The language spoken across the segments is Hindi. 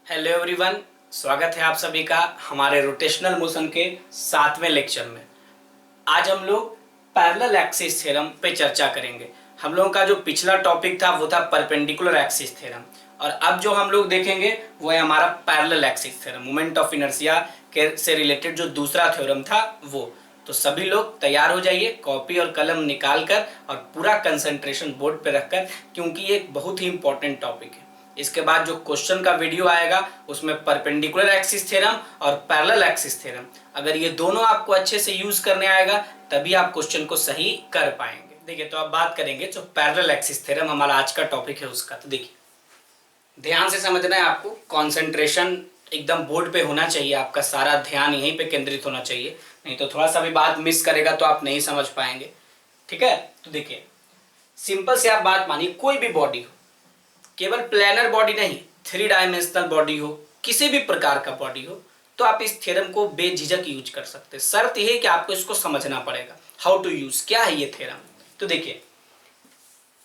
हेलो एवरीवन, स्वागत है आप सभी का हमारे रोटेशनल मोशन के 7वें लेक्चर में। आज हम लोग पैरेलल एक्सिस थ्योरम पे चर्चा करेंगे। हम लोगों का जो पिछला टॉपिक था वो था परपेंडिकुलर एक्सिस थ्योरम, और अब जो हम लोग देखेंगे वो है हमारा parallel axis theorem, moment of inertia के से रिलेटेड जो दूसरा थ्योरम था वो। तो सभी लोग तैयार हो जाइए, कॉपी और कलम निकाल कर और पूरा कंसंट्रेशन बोर्ड पे रखकर, क्योंकि ये एक बहुत ही इंपॉर्टेंट टॉपिक है। इसके बाद जो क्वेश्चन का वीडियो आएगा उसमें परपेंडिकुलर एक्सिस थ्योरम और पैरेलल एक्सिस थ्योरम, अगर ये दोनों आपको अच्छे से यूज करने आएगा तभी आप क्वेश्चन को सही कर पाएंगे। देखिए, तो अब बात करेंगे जो पैरेलल एक्सिस थ्योरम हमारा आज का टॉपिक है उसका। तो देखिए, ध्यान से समझना है आपको, कंसंट्रेशन एकदम बोर्ड पे होना चाहिए, आपका सारा ध्यान यहीं पे केंद्रित होना चाहिए, नहीं तो थोड़ा सा भी बात मिस करेगा तो आप नहीं समझ पाएंगे। ठीक है, तो देखिए सिंपल से आप बात मानिए, कोई भी बॉडी हो, केवल प्लैनर बॉडी नहीं, 3 डायमेंशनल बॉडी हो, किसी भी प्रकार का बॉडी हो, तो आप इस थ्योरम को बेझिझक यूज कर सकते हैं। शर्त यह है कि आपको इसको समझना पड़ेगा, हाउ टू यूज, क्या है ये थ्योरम। तो देखिए,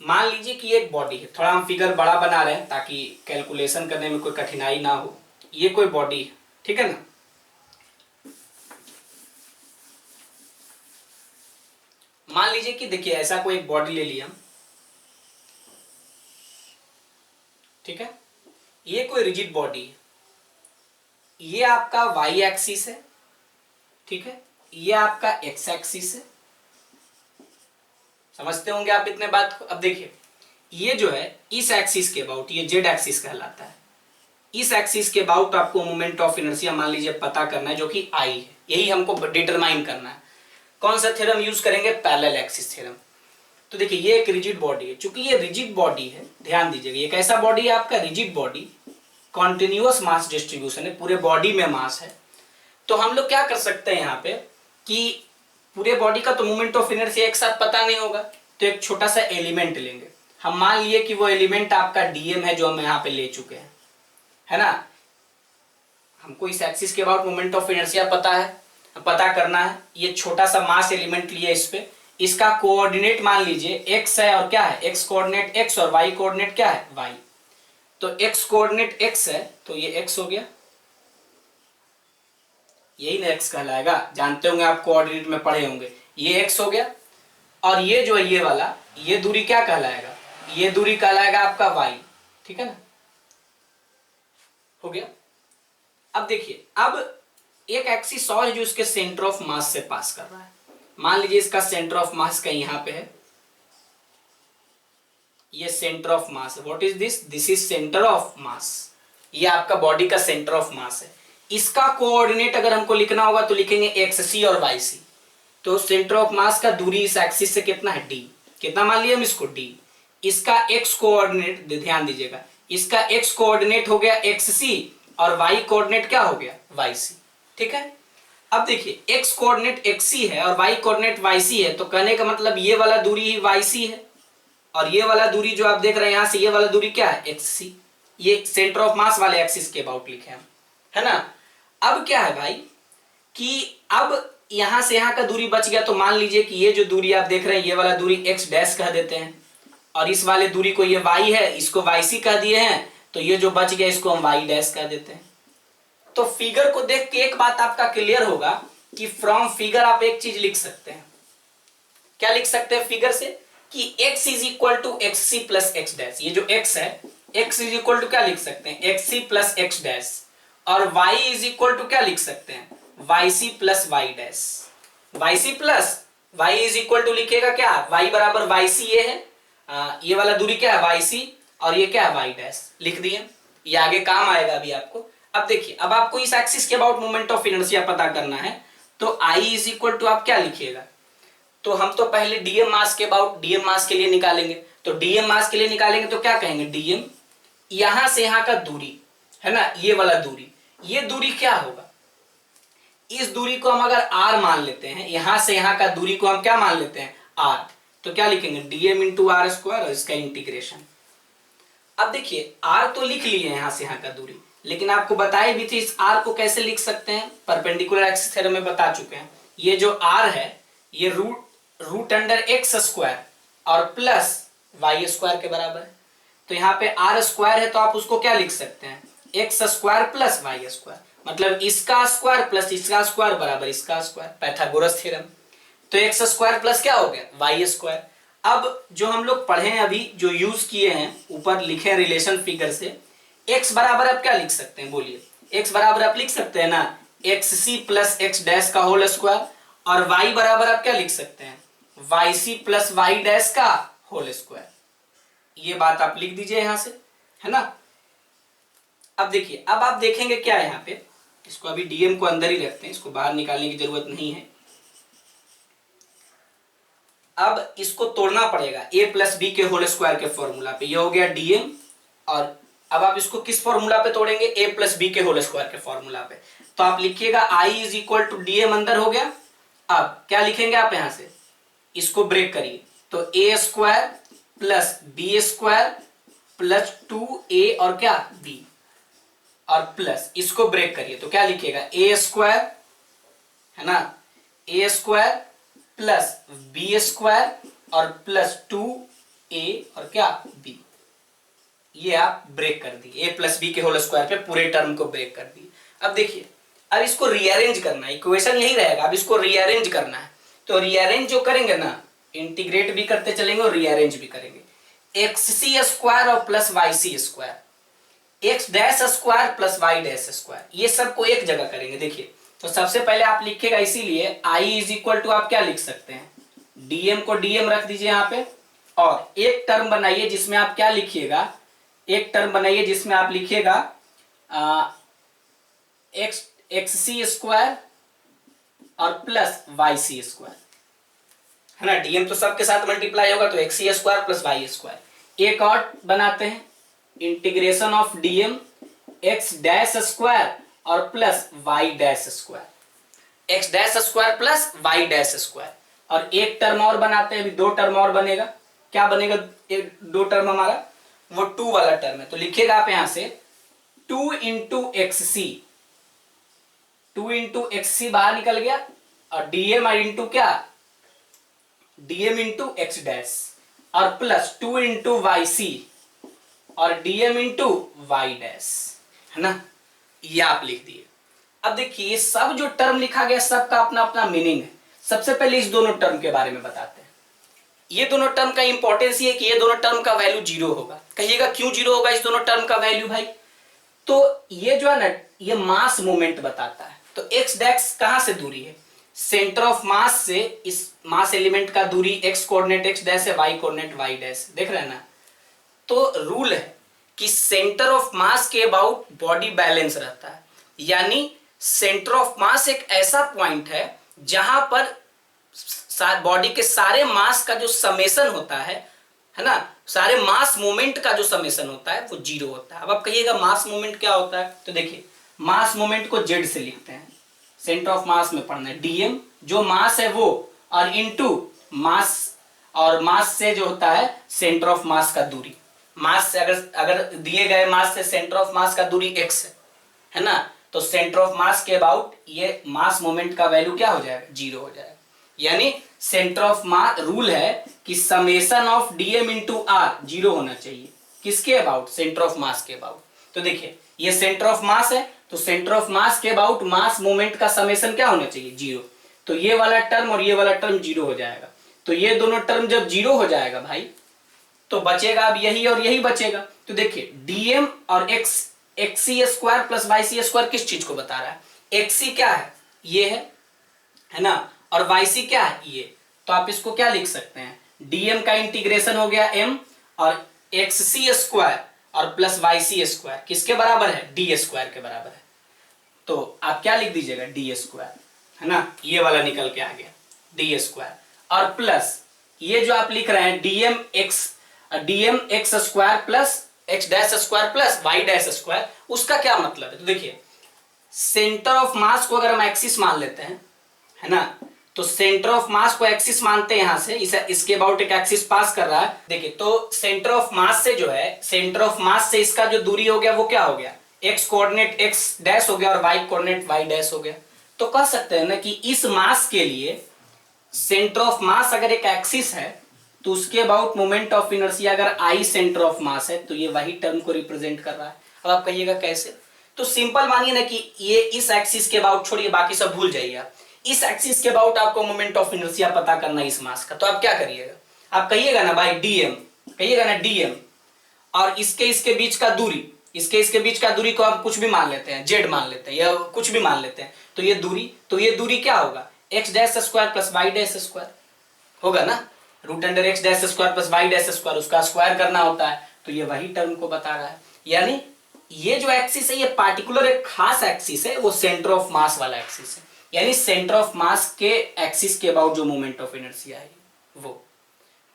मान लीजिए कि ये एक बॉडी है, थोड़ा हम फिगर बड़ा बना रहे हैं ताकि कैलकुलेशन करने में कोई कठिनाई ना हो। ये कोई बॉडी है, ठीक है ना। मान लीजिए कि देखिए ऐसा कोई एक बॉडी ले लिया, ठीक है, ये कोई रिजिड बॉडी है, ये आपका वाई एक्सिस है, ठीक है, ये आपका एक्स एक्सिस है। समझते होंगे आप इतने बात को। अब देखिए, ये जो है इस एक्सिस के अबाउट, ये जेड एक्सिस कहलाता है। इस एक्सिस के अबाउट आपको मोमेंट ऑफ इनर्शिया मान लीजिए पता करना है, जो कि आई है, यही हमको डिटरमाइन करना है। कौन सा थ्योरम यूज करेंगे? Parallel axis theorem. तो देखिए, ये एक रिजिड बॉडी है, चूंकि ये रिजिड बॉडी है, ध्यान दीजिएगा, ये कैसा बॉडी है आपका? Rigid body, continuous mass distribution है, पूरे बॉडी में मास है। तो हम लोग क्या कर सकते हैं यहाँ पे कि पूरे बॉडी का तो मूवमेंट ऑफ इनर्शिया एक साथ पता नहीं होगा, तो एक छोटा सा एलिमेंट लेंगे। हम मान लिए कि वो एलिमेंट आपका डीएम है, जो हम यहाँ पे ले चुके हैं, है ना। हमको इस एक्सिस के अबाउट मोमेंट ऑफ इनर्शिया पता करना है। ये छोटा सा मास एलिमेंट लिया, इस पे इसका कोऑर्डिनेट मान लीजिए एक्स है, और क्या है? एक्स कोऑर्डिनेट एक्स, और वाई कोऑर्डिनेट क्या है? वाई। तो एक्स कोऑर्डिनेट एक्स है, तो ये एक्स हो गया, यही ना एक्स कहलाएगा, जानते होंगे आप, कोऑर्डिनेट में पढ़े होंगे। ये एक्स हो गया, और ये जो है ये वाला, ये दूरी क्या कहलाएगा? ये दूरी कहलाएगा आपका वाई, ठीक है ना, हो गया। अब देखिए, अब एक एक्सिस और है जो इसके सेंटर ऑफ मास से पास कर रहा है। मान लीजिए इसका सेंटर ऑफ मास का यहां पे है, ये सेंटर ऑफ मास है। What is this? This is centre of मास। ये आपका बॉडी का सेंटर ऑफ मास है। इसका कोऑर्डिनेट अगर हमको लिखना होगा तो लिखेंगे एक्स सी और वाई सी। तो सेंटर ऑफ मास का दूरी इस एक्सिस से कितना है? डी। कितना मान लिया हम इसको? डी। इसका एक्स कोऑर्डिनेट ध्यान दीजिएगा, इसका एक्स कोऑर्डिनेट हो गया एक्स सी, और वाई कोऑर्डिनेट क्या हो गया? वाई सी, ठीक है। अब देखिए, एक्स कोऑर्डिनेट एक्स सी है और वाई कोऑर्डिनेट वाई सी है, तो कहने का मतलब ये वाला दूरी ही वाई सी है, और ये वाला दूरी जो आप देख रहे हैं यहां से, ये वाला दूरी क्या है? एक्स सी। ये सेंटर ऑफ मास वाले एक्सिस के अबाउट लिखे हम, है ना। अब क्या है भाई कि अब यहां से यहां का दूरी बच गया, तो मान लीजिए कि ये जो दूरी आप देख रहे हैं, ये वाला दूरी एक्स डैश कह देते हैं, और इस वाले दूरी को, ये वाई है, इसको वाई सी कह दिए हैं, तो ये जो बच गया इसको हम वाई डैश कह देते हैं। तो फिगर को देख के एक बात आपका क्लियर होगा कि फ्रॉम फिगर आप एक चीज लिख सकते हैं। क्या लिख सकते हैं फिगर से? कि x is equal to x c plus x dash. ये जो x है, x इज इक्वल टू क्या लिख सकते हैं? X c plus x dash. और y इज इक्वल टू क्या लिख सकते हैं? Y c plus y dash. Y c plus y is equal to लिखेगा क्या? y बराबर वाई सी, ये है, ये वाला दूरी क्या है? वाई सी, और ये क्या है? Y dash. लिख दिए, ये आगे काम आएगा अभी आपको। अब देखिए, अब आपको इस एक्सिस के अबाउट मोमेंट ऑफ इनर्शिया पता करना है, तो I इज इक्वल टू आप क्या लिखिएगा? तो हम तो पहले डीएम मास के अबाउट, डीएम मास के लिए निकालेंगे। तो डीएम मास के लिए निकालेंगे तो क्या कहेंगे? डीएम यहां से यहां का दूरी है ना, ये वाला दूरी, ये दूरी क्या होगा? इस दूरी को हम अगर r मान लेते हैं, यहां से यहां का दूरी को हम क्या मान लेते हैं? r। तो क्या लिखेंगे? डीएम इंटू आर स्क्वायर, और इसका इंटीग्रेशन। अब देखिए, r तो लिख लिए यहां से यहां का दूरी, लेकिन आपको बताई भी थी इस r को कैसे लिख सकते हैं, परपेंडिकुलर एक्सिस थ्योरम में बता चुके हैं। ये जो r है, ये रूट अंडर एक्स स्क्वायर और प्लस वाई स्क्वायर के बराबर है। तो यहाँ पे r स्क्वायर है, तो आप उसको क्या लिख सकते हैं? X square plus y square, मतलब इसका स्क्वायर प्लस इसका स्क्वायर बराबर इसका स्क्वायर, पाइथागोरस थ्योरम। तो एक्स स्क्वायर प्लस क्या हो गया वाई स्क्वायर। अब जो हम लोग पढ़े हैं अभी, जो यूज किए हैं, ऊपर लिखे हैं रिलेशन फिगर से, एक्स बराबर आप क्या लिख सकते हैं बोलिए, एक्स बराबर आप लिख सकते हैं ना x c plus x dash का होल स्क्वायर, और वाई बराबर आप क्या लिख सकते हैं y c plus y dash का होल स्क्वायर। ये बात आप लिख दीजिए यहां से, है ना। अब देखिए, अब आप देखेंगे क्या है यहाँ पे, इसको अभी डीएम को अंदर ही रखते हैं, इसको बाहर निकालने की जरूरत नहीं है। अब इसको तोड़ना पड़ेगा ए प्लस बी के होल स्क्वायर के फॉर्मूला पे, ये हो गया डीएम। और अब आप इसको किस फॉर्मूला पे तोड़ेंगे, ए प्लस बी के होल स्क्वायर के फॉर्मूला पे। तो आप लिखिएगा I is equal to DM, अंदर हो गया। अब क्या लिखेंगे आप यहां से, इसको ब्रेक करिए, तो a square plus b square plus 2a और क्या b, और प्लस इसको ब्रेक करिए तो क्या लिखिएगा ए स्क्वायर, है ना, ए स्क्वायर प्लस बी स्क्वायर और प्लस 2a और क्या b। ये आप ब्रेक कर दिए, ए प्लस बी के होल स्क्वायर पे पूरे टर्म को ब्रेक कर दिए। अब देखिए, अब इसको रीअरेंज करना है, इक्वेशन यही रहेगा, अब इसको रीअरेंज करना है। तो रीअरेंज जो करेंगे ना, इंटीग्रेट भी करते चलेंगे और रीअरेंज भी करेंगे। एक्स सी स्क्वायर और plus y c square, x dash square plus y dash square, ये सबको एक जगह करेंगे। देखिए, तो सबसे पहले आप लिखिएगा, इसीलिए आई इज इक्वल टू आप क्या लिख सकते हैं, डीएम को डीएम रख दीजिए यहाँ पे, और एक टर्म बनाइए जिसमें आप क्या लिखिएगा, एक टर्म बनाइए जिसमें आप लिखिएगा एक्स एक्स सी स्क्वायर और प्लस वाई सी स्क्वायर, है ना। डीएम तो सबके साथ मल्टीप्लाई होगा, तो x c square plus y square. एक और बनाते हैं, integration of DM x dash square और plus y dash square, x dash square plus y dash square. और एक टर्म और बनाते हैं, अभी दो टर्म और बनेगा। क्या बनेगा, एक दो टर्म हमारा, वो 2 वाला टर्म है। तो लिखिएगा आप यहां से 2 इंटू एक्स सी, 2 इंटू एक्स सी बाहर निकल गया, और डीएम और इंटू क्या डीएम इंटू एक्स डैश, और प्लस 2 इंटू वाई सी और डीएम इंटू वाई डैश, है ना। ये आप लिख दिए। अब देखिए, ये सब जो टर्म लिखा गया सबका अपना अपना मीनिंग है। सबसे पहले इस दोनों टर्म के बारे में बताते हैं। ये दोनों टर्म का इंपॉर्टेंस ये है कि ये दोनों टर्म का वैल्यू 0 होगा। कहिएगा क्यों 0 होगा इस दोनों टर्म का वैल्यू भाई, तो ये जो है ना, ये मास मोमेंट बताता है। तो एक्स डैश कहां से दूरी है, सेंटर ऑफ मास से इस मास एलिमेंट का दूरी एक्स कोऑर्डिनेट एक्स डैश है, वाई कोऑर्डिनेट वाई डैश, देख रहे हैं ना। तो रूल है कि सेंटर ऑफ मास के अबाउट बॉडी बैलेंस रहता है, यानी सेंटर ऑफ मास एक ऐसा पॉइंट है जहां पर बॉडी के सारे मास का जो समेशन होता है ना, सारे मास मोमेंट का जो समेशन होता है वो 0 होता है। अब आप कहिएगा मास मोमेंट क्या होता है, तो देखिए, मास मोमेंट को जेड से लिखते हैं, सेंटर ऑफ मास में पढ़ना है, डीएम जो मास है वो, और इनटू मास, और मास से जो होता है सेंटर ऑफ मास का दूरी। मास से अगर दिए गए मास से सेंटर ऑफ मास का दूरी x है ना, तो सेंटर ऑफ मास के अबाउट ये मास मोमेंट का वैल्यू क्या हो जाएगा, 0 हो जाएगा। यानी सेंटर ऑफ मास, रूल है कि summation of dm into r 0 होना चाहिए, किसके अबाउट, सेंटर ऑफ मास के अबाउट। तो देखिए, ये सेंटर ऑफ मास है, तो सेंटर ऑफ मास के अबाउट मास मोमेंट का समेशन क्या होना चाहिए, 0। तो ये वाला टर्म और ये वाला टर्म 0 हो जाएगा। तो ये दोनों टर्म जब 0 हो जाएगा भाई, तो बचेगा अब यही और यही बचेगा। तो देखिए, डीएम और x c square plus y c square किस चीज को बता रहा है, एक्स सी क्या है, ये है ना, और वाई सी क्या है, ये। तो आप इसको क्या लिख सकते हैं, डीएम का इंटीग्रेशन हो गया m, और एक्स सी स्क्वायर और प्लस वाई सी स्क्वायर किसके बराबर है, डी स्क्वायर के बराबर है। तो आप क्या लिख दीजिएगा, डी स्क्वायर, है ना, ये वाला निकल के आ गया डी स्क्वायर, और प्लस ये जो आप लिख रहे हैं dm x square plus x dash square plus y dash square, उसका क्या मतलब है। तो देखिए, सेंटर ऑफ मास को अगर हम एक्सिस मान लेते हैं, है ना, तो सेंटर ऑफ मास को एक्सिस मानते हैं, यहां से इसके अबाउट एक एक्सिस पास कर रहा है। देखिए, तो सेंटर ऑफ मास से जो है, सेंटर ऑफ मास से इसका जो दूरी हो गया वो क्या हो गया, एक्स कोऑर्डिनेट एक्स डैश हो गया और वाई कोऑर्डिनेट वाई डैश हो गया। तो कह सकते हैं ना कि इस मास के लिए सेंटर ऑफ मास अगर एक एक्सिस है, तो उसके अबाउट मोमेंट ऑफ इनर्शिया अगर आई सेंटर ऑफ मास है तो ये वही टर्म को रिप्रेजेंट कर रहा है। अब आप कहिएगा कैसे? तो सिंपल मानिए ना कि ये इस एक्सिस के अबाउट छोड़िए, बाकी सब भूल जाइए आप। इस एक्सिस के अबाउट आपको मोमेंट ऑफ इनर्शिया पता करना है इस मास का, तो आप क्या करिएगा? आप कहिएगा ना भाई डीएम, कहिएगा ना डीएम, और इसके बीच का दूरी, इसके बीच का दूरी को आप कुछ भी मान लेते हैं, जेड मान लेते हैं या कुछ भी मान लेते हैं, तो ये दूरी क्या होगा? X dash square plus y dash square होगा ना। Root under x dash square plus y dash square, उसका स्क्वायर करना होता है, तो ये वही टर्म को बता रहा है। यानी ये जो एक्सिस है, ये पार्टिकुलर एक खास एक्सिस है, वो सेंटर ऑफ मास वाला एक्सिस है। यानी सेंटर ऑफ मास के एक्सिस के अबाउट जो मोमेंट ऑफ इनर्शिया है वो।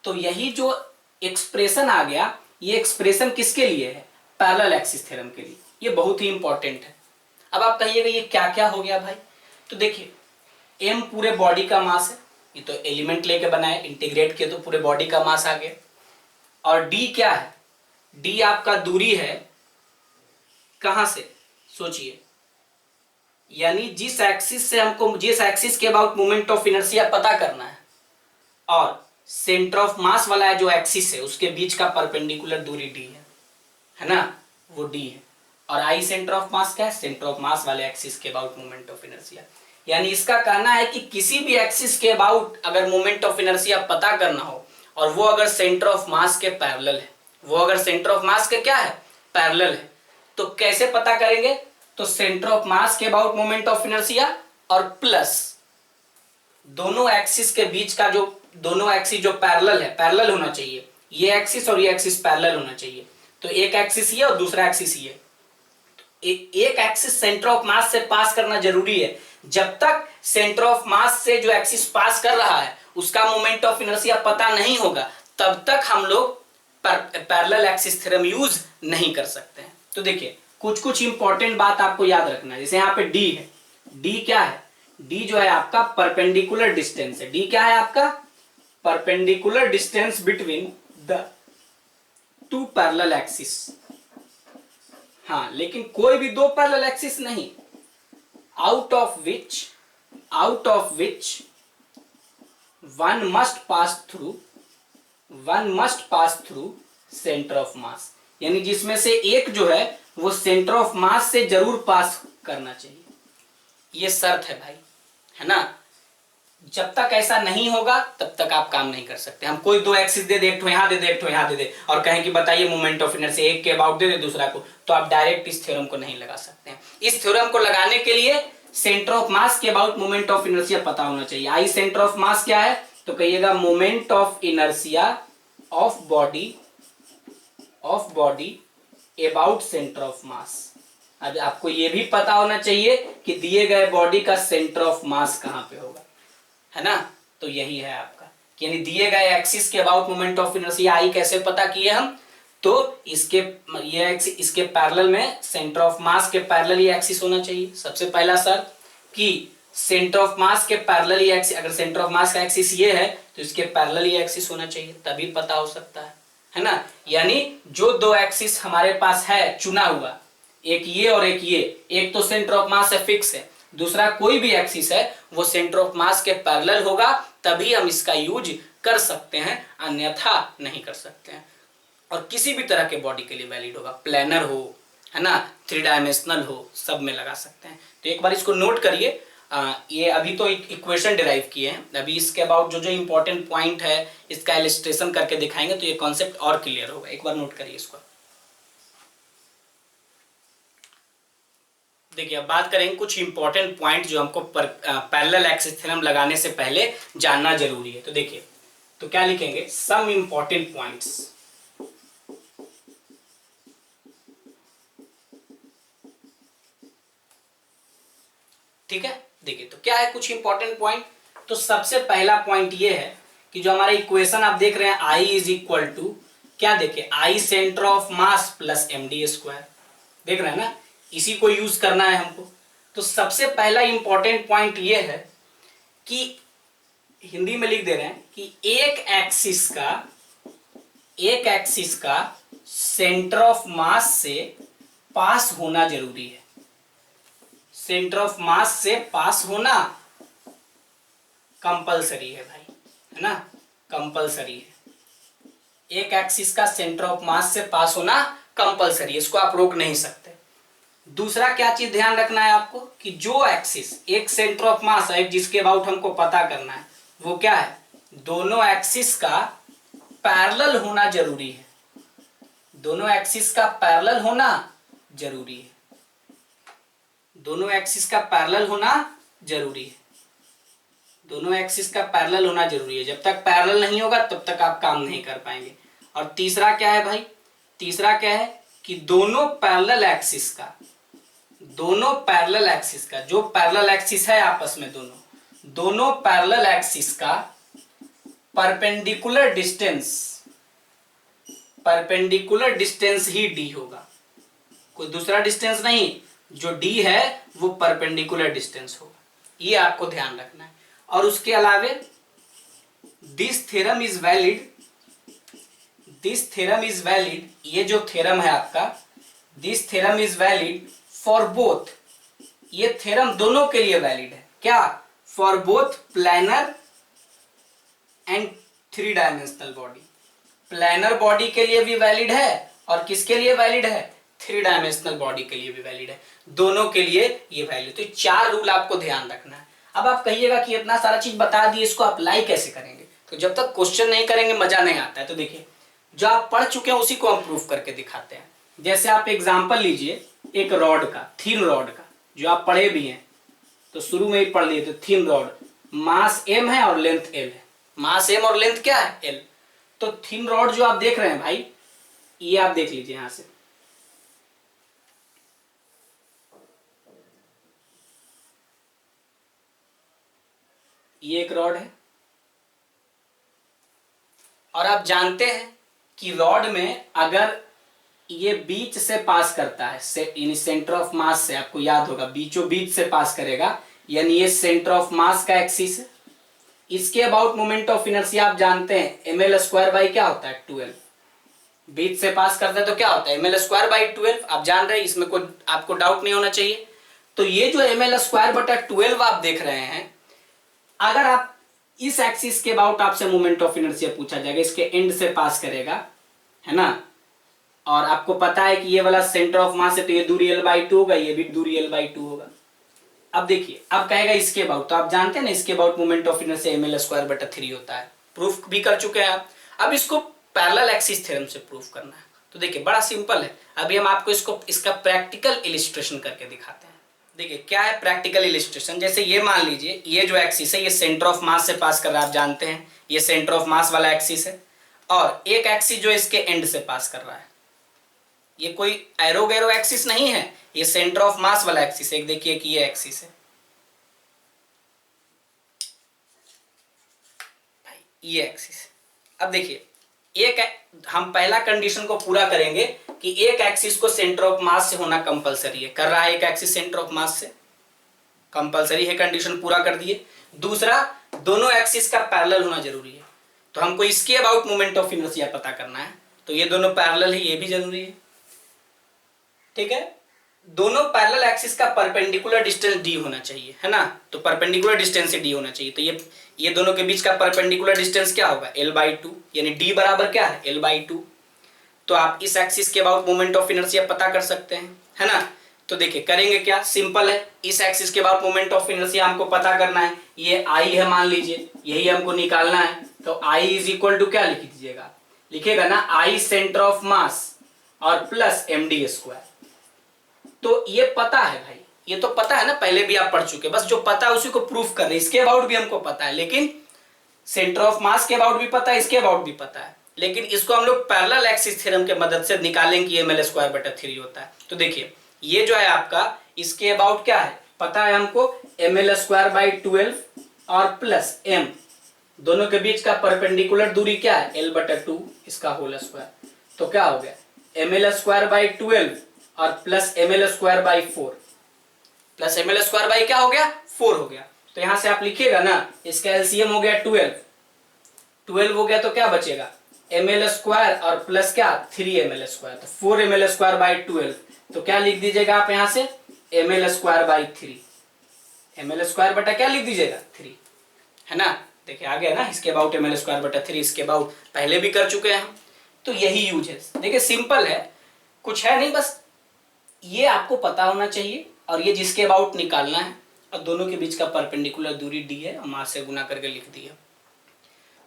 तो यही जो एक्सप्रेशन आ गया, ये एक्सप्रेशन किसके लिए है? पैरेलल एक्सिस थ्योरम के लिए। ये बहुत ही इंपॉर्टेंट है। अब आप कहिएगा ये क्या क्या हो गया भाई? तो देखिए, m पूरे बॉडी का मास है, ये तो एलिमेंट लेके बनाए, इंटीग्रेट किए तो पूरे बॉडी का मास आ गया। और d क्या है? d आपका दूरी है कहां से? सोचिए, यानी जिस एक्सिस से हमको, जिस एक्सिस के अबाउट मोमेंट ऑफ इनर्शिया पता करना है, और सेंटर ऑफ मास वाला जो एक्सिस है उसके बीच का परपेंडिकुलर दूरी d है ना, वो d है। और आई सेंटर ऑफ मास क्या है? सेंटर ऑफ मास वाले एक्सिस के अबाउट मोमेंट ऑफ इनर्शिया। यानी इसका कहना है कि किसी भी एक्सिस के अबाउट अगर मोमेंट ऑफ इनर्शिया पता करना हो, और वो अगर सेंटर ऑफ मास के पैरेलल है, वो अगर सेंटर ऑफ मास के क्या है? पैरेलल है, तो कैसे पता करेंगे? तो सेंटर ऑफ मास के अबाउट मोमेंट ऑफ इनर्शिया और प्लस दोनों एक्सिस के बीच का जो, दोनों एक्सिस जो पैरेलल है, पैरेलल होना चाहिए, ये एक्सिस और ये एक्सिस पैरेलल होना चाहिए। तो एक एक्सिस ये और दूसरा एक्सिस ये, एक एक्सिस सेंटर ऑफ मास से पास करना जरूरी है। जब तक सेंटर ऑफ मास से जो एक्सिस पास कर रहा है उसका मोमेंट ऑफ इनर्शिया पता नहीं होगा, तब तक हम लोग पैरेलल एक्सिस थ्योरम यूज नहीं कर सकते हैं। तो देखिए, कुछ कुछ इंपॉर्टेंट बात आपको याद रखना है। जैसे यहाँ पे d है, d क्या है? d जो है आपका परपेंडिकुलर डिस्टेंस है। d क्या है आपका? Perpendicular distance between the two parallel axis. हाँ, लेकिन कोई भी दो पैरेलल एक्सिस नहीं, out of which one must pass through centre of मास। यानी जिसमें से एक जो है वो सेंटर ऑफ मास से जरूर पास करना चाहिए, ये शर्त है भाई, है ना। जब तक ऐसा नहीं होगा तब तक आप काम नहीं कर सकते। हम कोई दो एक्सिस दे दे, एक ठो यहां दे दे, एक ठो यहां दे दे, और कहें कि बताइए मोमेंट ऑफ इनर्शिया, एक के अबाउट दे दे दूसरा को, तो आप डायरेक्ट इस थ्योरम को नहीं लगा सकते हैं। इस थ्योरम को लगाने के लिए सेंटर ऑफ मास के अबाउट मोमेंट ऑफ इनर्शिया पता होना चाहिए। आई सेंटर ऑफ मास क्या है? तो कहिएगा moment of inertia of body about centre of मास। अब आपको यह भी पता होना चाहिए कि दिए गए बॉडी का सेंटर ऑफ मास कहां पे होगा, है ना। तो यही है आपका, यानी दिए गए एक्सिस के about moment of inertia I कैसे पता किए हम? तो इसके पैरेलल में सेंटर ऑफ मास के पैरेलल ये एक्सिस होना चाहिए। सबसे पहला शर्त कि सेंटर ऑफ मास के पैरेलल ये एक्सिस, अगर सेंटर ऑफ मास का एक्सिस ये है तो इसके पैरेलल ये एक्सिस होना चाहिए, तभी पता हो सकता है ना। यानी जो दो एक्सिस हमारे पास है चुना हुआ, एक ये और एक ये, एक तो सेंटर ऑफ मास से फिक्स है, दूसरा कोई भी एक्सिस है वो सेंटर ऑफ मास के पैरेलल होगा, तभी हम इसका यूज कर सकते हैं, अन्यथा नहीं कर सकते हैं। और किसी भी तरह के बॉडी के लिए वैलिड होगा, प्लेनर हो, है ना, 3 डायमेंशनल हो, सब में लगा सकते हैं। तो एक बार इसको नोट करिए। ये अभी तो इक्वेशन डिराइव किए हैं, अभी इसके अबाउट जो जो इंपॉर्टेंट पॉइंट है इसका इलस्ट्रेशन करके दिखाएंगे तो ये कॉन्सेप्ट और क्लियर होगा। एक बार नोट करिए इसको। देखिए, अब बात करेंगे कुछ इंपॉर्टेंट पॉइंट जो हमको पैरेलल एक्सिस थ्योरम लगाने से पहले जानना जरूरी है। तो देखिए, तो क्या लिखेंगे? Some important points. ठीक है, देखिए तो क्या है कुछ इंपॉर्टेंट पॉइंट। तो सबसे पहला पॉइंट ये है कि जो हमारा इक्वेशन आप देख रहे हैं, आई इज इक्वल टू क्या, देखिए I center of mass plus md square, देख रहे हैं ना, इसी को यूज करना है हमको। तो सबसे पहला इंपॉर्टेंट पॉइंट ये है कि हिंदी में लिख दे रहे हैं कि एक एक्सिस का सेंटर ऑफ मास से पास होना जरूरी है। सेंटर ऑफ मास से पास होना कंपलसरी है भाई, है ना, कंपलसरी है। एक एक्सिस का सेंटर ऑफ मास से पास होना कंपलसरी, इसको आप रोक नहीं सकते। दूसरा क्या चीज ध्यान रखना है आपको कि जो एक्सिस एक सेंटर ऑफ मास है जिसके अबाउट हमको पता करना है वो क्या है, दोनों एक्सिस का पैरेलल होना जरूरी है। दोनों एक्सिस का पैरेलल होना जरूरी है। दोनों एक्सिस का पैरेलल होना जरूरी है। दोनों एक्सिस का पैरेलल होना जरूरी है। जब तक पैरेलल नहीं होगा तब तक आप काम नहीं कर पाएंगे। और तीसरा क्या है भाई, तीसरा क्या है कि दोनों पैरेलल एक्सिस का, दोनों पैरेलल एक्सिस का, जो पैरेलल एक्सिस है आपस में दोनों पैरेलल एक्सिस का परपेंडिकुलर डिस्टेंस, परपेंडिकुलर डिस्टेंस ही डी होगा, कोई दूसरा डिस्टेंस नहीं। जो डी है वो परपेंडिकुलर डिस्टेंस होगा, ये आपको ध्यान रखना है। और उसके अलावे this theorem is valid, this theorem is valid, ये जो थ्योरम है आपका, this theorem is valid for both, ये थ्योरम दोनों के लिए वैलिड है। क्या? For both planar and three dimensional body. Planar body के लिए भी वैलिड है और किसके लिए वैलिड है, थ्री डायमेंशनल बॉडी के लिए भी वैलिड है। दोनों के लिए ये वैलिड। तो चार रूल आपको ध्यान रखना है। अब आप कहिएगा कि इतना सारा चीज बता दिए, इसको अप्लाई कैसे करेंगे? तो जब तक क्वेश्चन नहीं करेंगे मजा नहीं आता है। तो देखिए, जो आप पढ़ चुके हैं उसी को हम प्रूफ करके दिखाते हैं। जैसे आप एग्जाम्पल लीजिए एक रॉड का, थिन रॉड का, जो आप पढ़े भी हैं, तो शुरू में ही पढ़ लिए थे। थिन रॉड, मास m है और लेंथ l है। मास m और लेंथ क्या है, l। तो थिन रॉड जो आप देख रहे हैं भाई, ये आप देख लीजिए यहां से, ये एक रॉड है। और आप जानते हैं कि रॉड में अगर ये बीच से पास करता है, यानी सेंटर ऑफ मास से, आपको याद होगा बीचों बीच से पास करेगा, यानी ये सेंटर ऑफ मास का एक्सिस है। इसके अबाउट मोमेंट ऑफ इनर्शिया आप जानते हैं ml स्क्वायर बाई क्या होता है, 12। बीच से पास करता है तो क्या होता है, ml स्क्वायर बाई 12। आप जान रहे हैं, इसमें कोई आपको डाउट नहीं होना चाहिए। तो ये जो ml स्क्वायर बटा 12 आप देख रहे हैं, अगर आप इस एक्सिस के अबाउट आपसे मोमेंट ऑफ इनर्शिया पूछा जाएगा, इसके एंड से पास करेगा, है ना, और आपको पता है कि ये वाला सेंटर ऑफ मास है तो ये दूरी l/2 होगा, ये भी दूरी l/2 होगा। अब देखिए, अब कहेगा इसके अबाउट, तो आप जानते हैं ना इसके about moment of inertia ml square बटा 3 होता है। प्रूफ भी कर चुके हैं आप। अब इसको पैरेलल एक्सिस थ्योरम से प्रूफ करना है। तो देखिए बड़ा सिंपल है। अभी हम आपको इसका प्रैक्टिकल इलिस्ट्रेशन करके दिखाते हैं। देखिए क्या है प्रैक्टिकल इलिस्ट्रेशन। जैसे ये मान लीजिए, ये जो एक्सिस है ये सेंटर ऑफ मास से पास कर रहा है, आप जानते हैं ये सेंटर ऑफ मास वाला एक्सिस है। और एक एक्सिस जो इसके एंड से पास कर रहा है, ये कोई एरो गैरो एक्सिस नहीं है, ये सेंटर ऑफ मास वाला एक्सिस है। देखिए कि ये एक्सिस है भाई, ये एक्सिस। अब देखिए, एक हम पहला कंडीशन को पूरा करेंगे कि एक एक्सिस को सेंटर ऑफ मास से होना कंपलसरी है। कर रहा है एक एक्सिस सेंटर ऑफ मास से, कंपलसरी है, कंडीशन पूरा कर दिए। दूसरा, दोनों एक्सिस का पैरेलल होना जरूरी है। तो हमको इसके अबाउट मोमेंट ऑफ इनर्शिया पता करना है, तो ये दोनों पैरेलल है, ये भी जरूरी है। ठीक है, दोनों पैरेलल एक्सिस का परपेंडिकुलर डिस्टेंस d होना चाहिए, है ना। तो परपेंडिकुलर डिस्टेंस से d होना चाहिए। तो ये दोनों के बीच का परपेंडिकुलर डिस्टेंस क्या होगा, l/2, यानी d बराबर क्या है, l/2। तो आप इस एक्सिस के अबाउट मोमेंट ऑफ इनर्शिया पता कर सकते हैं, है ना। तो देखिए करेंगे क्या, सिंपल है। इस एक्सिस के अबाउट मोमेंट ऑफ इनर्शिया हमको पता करना है, ये I है मान लीजिए, यही हमको निकालना है। तो I इज इक्वल टू क्या लिख दीजिएगा, लिखेगा ना I सेंटर ऑफ मास और प्लस md स्क्वायर। तो ये पता है भाई, ये तो पता है ना, पहले भी आप पढ़ चुके, बस जो पता है उसी को प्रूफ कर रहे हैं। इसके अबाउट भी हमको पता है, लेकिन सेंटर ऑफ मास के अबाउट भी पता है, इसके अबाउट भी पता है, लेकिन इसको हम लोग पैरेलल एक्सिस थ्योरम के मदद से निकालेंगे कि ml स्क्वायर बटा 3 होता है। तो देखिए ये जो है आपका, इसके अबाउट क्या है पता है हमको, ml स्क्वायर बाई 12 और प्लस m, दोनों के बीच का परपेंडिकुलर दूरी क्या है, l/2, इसका होल स्क्वायर। तो क्या हो गया, ml स्क्वायर बाई 12 और plus ml square by 4, plus ml square by क्या हो गया, 4 हो गया। तो यहां से आप लिखिएगा ना, इसका एलसीएम हो गया 12 हो गया, तो क्या बचेगा, ml स्क्वायर और प्लस क्या 3 ml स्क्वायर, तो 4 ml स्क्वायर बाई 12। तो क्या लिख दीजिएगा आप यहां से, ml square by 3, ml square बटा क्या लिख दीजिएगा 3, है ना। देखिए आ गया ना, इसके अबाउट ml स्क्वायर बटा 3, इसके अबाउट पहले भी कर चुके हैं हम। तो यही यूज है। देखिए सिंपल है, कुछ है नहीं, बस ये आपको पता होना चाहिए और ये जिसके अबाउट निकालना है और दोनों के बीच का परपेंडिकुलर दूरी डी है और मास से गुना करके लिख दिया।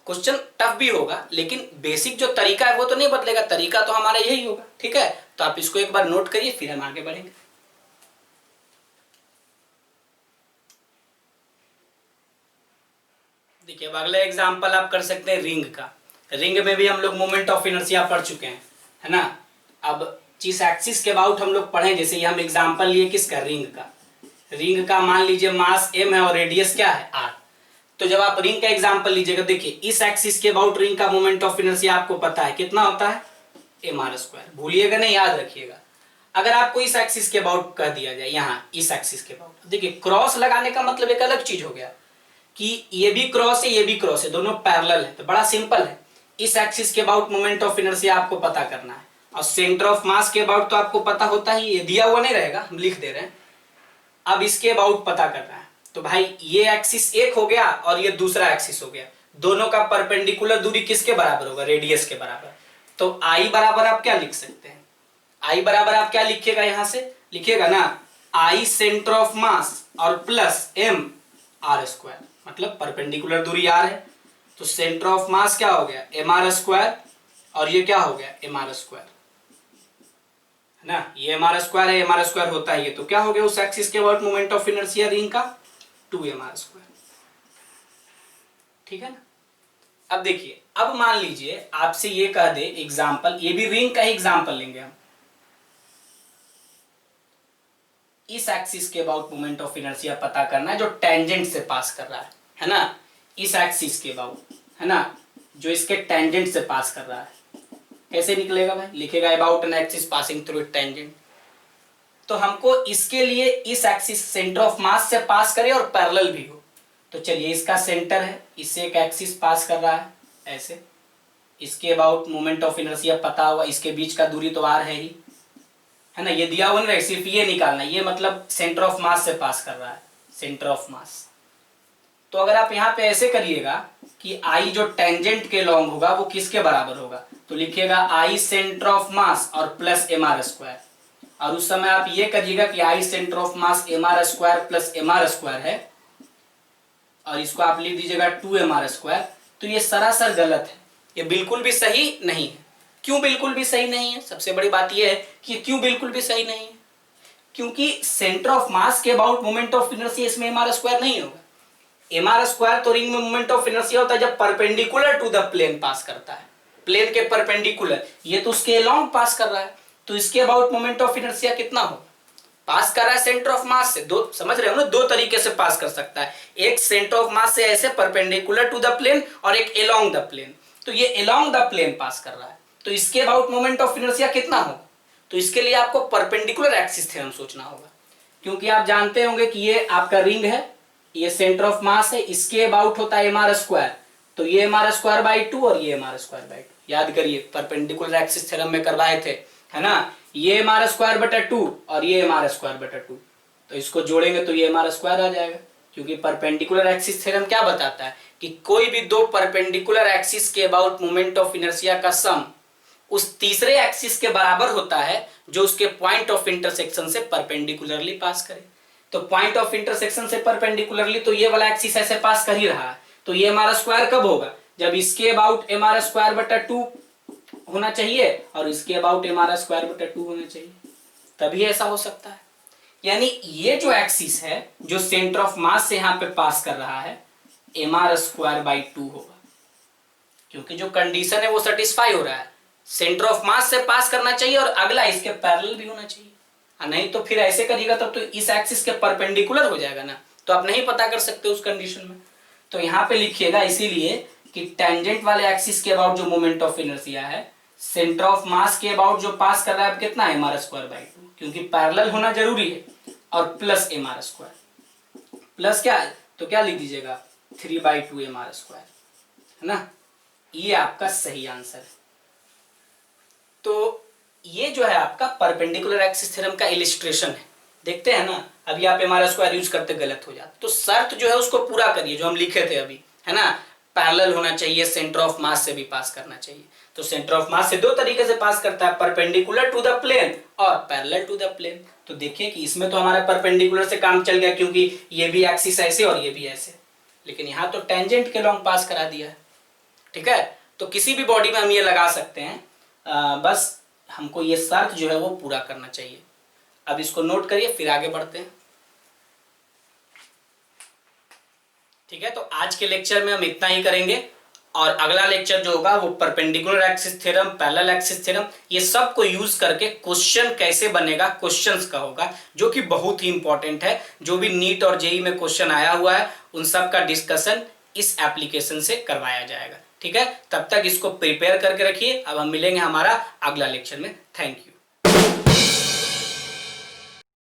क्वेश्चन टफ भी होगा लेकिन बेसिक जो तरीका है वो तो नहीं बदलेगा, तरीका तो हमारा यही होगा। ठीक है, तो आप इसको एक बार नोट करिए फिर हम आगे बढ़ेंगे। देखिए अब अगला एग्जांपल आप कर सकते हैं रिंग का। रिंग में भी हम लोग मोमेंट ऑफ इनर्शिया पढ़ चुके हैं, है ना। अब जिस एक्सिस के अबाउट हम लोग पढ़े, जैसे ये हम एग्जांपल लिए किसका, रिंग का। रिंग का मान लीजिए मास m है और रेडियस क्या है r। तो जब आप रिंग का एग्जांपल लीजिएगा, देखिए इस एक्सिस के अबाउट रिंग का मोमेंट ऑफ इनर्शिया आपको पता है कितना होता है, mr²। भूलिएगा नहीं, याद रखिएगा। अगर आपको इस एक्सिस के अबाउट कह दिया जाए, यहाँ इस एक्सिस के अबाउट, देखिए क्रॉस लगाने का मतलब एक अलग चीज हो गया कि ये भी क्रॉस है ये भी क्रॉस है, दोनों पैरेलल है। तो बड़ा सिंपल है, इस एक्सिस के अबाउट मोमेंट ऑफ इनर्शिया आपको पता करना है और सेंटर ऑफ मास के अबाउट तो आपको पता होता ही, ये दिया हुआ नहीं रहेगा, हम लिख दे रहे हैं। अब इसके अबाउट पता करना है, तो भाई ये एक्सिस एक हो गया और ये दूसरा एक्सिस हो गया, दोनों का परपेंडिकुलर दूरी किसके बराबर होगा, रेडियस के बराबर। तो आई बराबर आप क्या लिख सकते हैं, आई बराबर आप क्या लिखिएगा, यहां से लिखिएगा ना, आई सेंटर ऑफ मास और प्लस m r², मतलब परपेंडिकुलर दूरी r है तो सेंटर ऑफ मास क्या हो गया, mr² और ये क्या हो गया, mr², है ना। ये mr² है, mr² होता है ये, तो क्या हो गया उस एक्सिस के about moment of inertia ring का, 2mr²। ठीक है ना। अब देखिए, अब मान लीजिए आपसे ये कह दे एग्जांपल, ये भी रिंग का ही एग्जांपल लेंगे हम। इस एक्सिस के अबाउट मोमेंट ऑफ इनर्शिया पता करना है जो टेंजेंट से पास कर रहा है ना। इस एक्सिस के अबाउट, है ना, जो इसके टेंजेंट से पास कर रहा है, कैसे निकलेगा भाई, लिखेगा about an axis passing through it tangent. तो हमको इसके लिए इस एक्सिस सेंटर ऑफ मास से पास करे और पैरेलल भी हो। तो चलिए इसका सेंटर है, इससे एक एक्सिस पास कर रहा है ऐसे, इसके अबाउट मोमेंट ऑफ इनर्शिया पता हुआ, इसके बीच का दूरी तो r है ही, है ना। ये दिया हुआ नहीं, सिर्फ ये निकालना, ये मतलब सेंटर ऑफ मास से पास कर रहा है, सेंटर ऑफ मास। तो अगर आप यहाँ पे ऐसे करिएगा कि आई जो टेंजेंट के लॉन्ग होगा वो किसके बराबर होगा, तो लिखिएगा आई सेंटर ऑफ मास और प्लस mr²। और उस समय आप ये करिएगा कि I center of mass mr² plus mr² है और इसको आप लिख दीजिएगा 2mr²। तो ये सरासर गलत है, ये बिल्कुल भी सही नहीं है। क्यों बिल्कुल भी सही नहीं है, सबसे बड़ी बात यह है कि क्यों बिल्कुल भी सही नहीं है, क्योंकि सेंटर ऑफ मास के अबाउट मोमेंट ऑफ इनर्शिया इसमें mr² नहीं होगा। mr² तो रिंग में मोमेंट ऑफ इनर्शिया होता है जब परपेंडिकुलर टू द प्लेन पास करता है, प्लेन के परपेंडिकुलर, ये तो उसके अलोंग पास कर रहा है, तो इसके अबाउट मोमेंट ऑफ इनर्शिया कितना हो, पास कर रहा है सेंटर ऑफ मास से। दो समझ रहे हो ना, दो तरीके से पास कर सकता है, एक सेंटर ऑफ मास से ऐसे परपेंडिकुलर टू द प्लेन और एक अलोंग द प्लेन। तो ये अलोंग द प्लेन पास कर रहा है, तो इसके अबाउट मोमेंट ऑफ इनर्शिया कितना हो, तो इसके लिए आपको परपेंडिकुलर एक्सिस थ्योरम सोचना होगा, क्योंकि आप जानते होंगे कि ये आपका रिंग है, ये सेंटर ऑफ मास है, इसके अबाउट होता है mr², तो ये mr²/2 और ये mr²/2। याद करिए परपेंडिकुलर एक्सिस थ्योरम में करवाए थे, है ना। ये mr²/2 और ये mr²/2, तो इसको जोड़ेंगे तो ये mr² आ जाएगा, क्योंकि परपेंडिकुलर एक्सिस थ्योरम क्या बताता है कि कोई भी दो परपेंडिकुलर एक्सिस के अबाउट मोमेंट ऑफ इनर्शिया का सम उस तीसरे एक्सिस के बराबर होता है जो उसके पॉइंट ऑफ इंटरसेक्शन से परपेंडिकुलरली पास करे। तो पॉइंट ऑफ इंटरसेक्शन से परपेंडिकुलरली तो ये वाला एक्सिस ऐसे पास कर ही रहा है, तो ये mr² कब होगा, जब इसके अबाउट mr²/2 होना चाहिए और इसके अबाउट mr²/2 होना चाहिए, तभी ऐसा हो सकता है। यानी ये जो एक्सिस है जो सेंटर ऑफ मास से यहाँ पे पास कर रहा है mr²/2 होगा, क्योंकि जो कंडीशन है वो सेटिस्फाई हो रहा है, सेंटर ऑफ मास से पास करना चाहिए और अगला इसके पैरेलल भी होना चाहिए। नहीं तो फिर ऐसे करिएगा तब तो इस एक्सिस के परपेंडिकुलर हो जाएगा ना, तो आप नहीं पता कर सकते उस कंडीशन में। तो यहाँ पे लिखिएगा इसीलिए कि टेंजेंट वाले एक्सिस के अबाउट जो मोमेंट ऑफ इनर्शिया है सेंटर ऑफ मास के अबाउट जो पास कर रहा है कितना है mr²/2, क्योंकि पैरेलल होना जरूरी है, और प्लस mr², प्लस क्या है तो क्या लिख दीजिएगा 3/2 mr², है ना। ये आपका सही आंसर है। तो ये जो है आपका परपेंडिकुलर एक्सिस थ्योरम का इलिस्ट्रेशन है। देखते हैं ना, अभी आप mr² यूज करते गलत हो जाते, तो शर्त जो है उसको पूरा करिए जो हम लिखे थे अभी, है ना। पैरेलल होना चाहिए, सेंटर ऑफ मास से भी पास करना चाहिए। तो सेंटर ऑफ मास से दो तरीके से पास करता है, परपेंडिकुलर टू द प्लेन और पैरेलल टू द प्लेन। तो देखिए कि इसमें तो हमारा परपेंडिकुलर से काम चल गया क्योंकि ये भी एक्सिस ऐसे और ये भी ऐसे, लेकिन यहाँ तो टेंजेंट के लॉन्ग पास करा दिया है। ठीक है, तो किसी भी बॉडी में हम ये लगा सकते हैं, बस हमको ये शर्त जो है वो पूरा करना चाहिए। अब इसको नोट करिए, फिर आगे बढ़ते हैं। ठीक है, तो आज के लेक्चर में हम इतना ही करेंगे और अगला लेक्चर जो होगा वो perpendicular axis theorem, parallel axis theorem, ये सब को यूज करके क्वेश्चन कैसे बनेगा, क्वेश्चंस का होगा, जो कि बहुत ही इंपॉर्टेंट है। जो भी नीट और जेई में क्वेश्चन आया हुआ है उन सब का डिस्कशन इस एप्लीकेशन से करवाया जाएगा। ठीक है, तब तक इसको प्रिपेयर करके रखिए। अब हम मिलेंगे हमारा अगला लेक्चर में। Thank you.